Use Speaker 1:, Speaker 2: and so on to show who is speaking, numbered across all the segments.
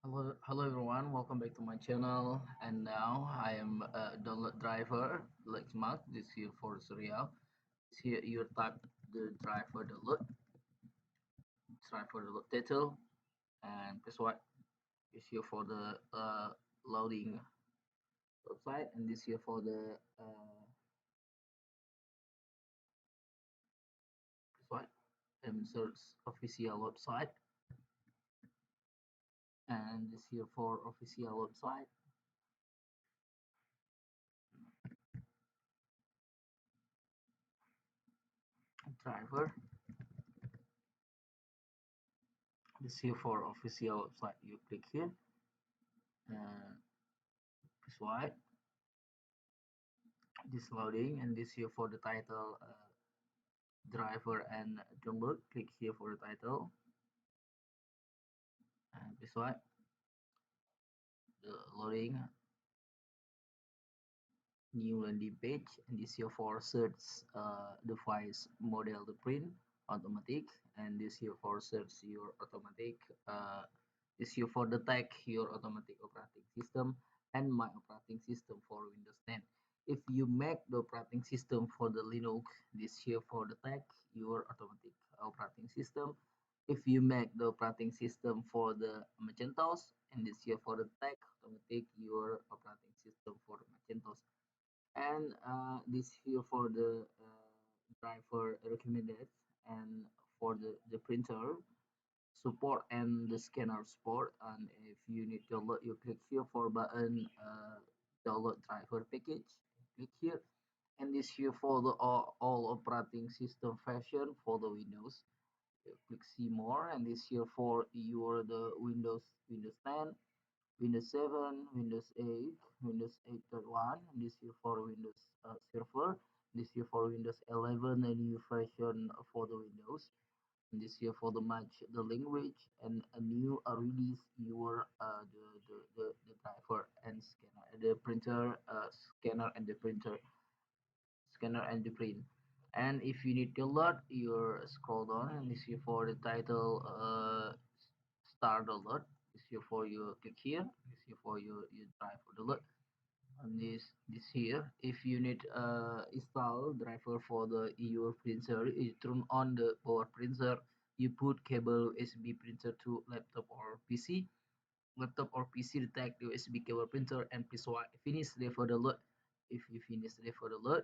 Speaker 1: Hello everyone, welcome back to my channel. And now I am a download driver Lexmark. This here for serial. Here you type the driver download title, and press what is here for the loading website, and this here for the press what search official website, and this here for official website driver. This here for official website. You click here and press what this loading, and this here for the title driver and download. Click here for the title, and this one the loading new landing page, and this here for search device model to print automatic, and this here for search your automatic, this here for the tag your automatic operating system and my operating system for Windows 10. If you make the operating system for the Linux, this here for the tag your automatic operating system. If you make the operating system for the Macintosh, and this here for the tag automatic your operating system for Macintosh. And this here for the driver recommended, and for the printer support and the scanner support. And if you need to download, you click here for button download driver package, click here, and this here for the all operating system version for the Windows. You click see more, and this here for your the Windows 10, Windows 7, Windows 8, Windows 8.1, and this here for Windows Server, this here for Windows 11, a new version for the Windows, and this here for the match the language, and a new release your the driver and scanner, the printer scanner and the printer scanner and the print. And if you need to load, you scroll down, and this here for the title start download. This here for you click here. This here for you drive for download. And this here, if you need install driver for the your printer, you turn on the power printer. You put cable USB printer to laptop or PC. Laptop or PC detect the USB cable printer and press Y. Finish the for the load. If you finish the for the load,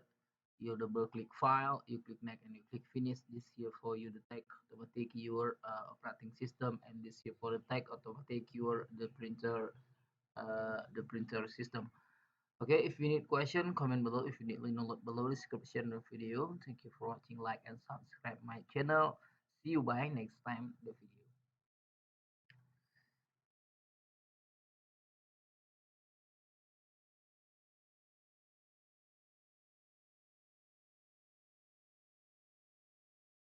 Speaker 1: you double click file, you click next, and you click finish. This here for you detect automatic your operating system, and this here for the tag automatic your the printer system. Okay, if you need question, comment below. If you need link download below description of the video. Thank you for watching, like and subscribe my channel. See you by next time the video.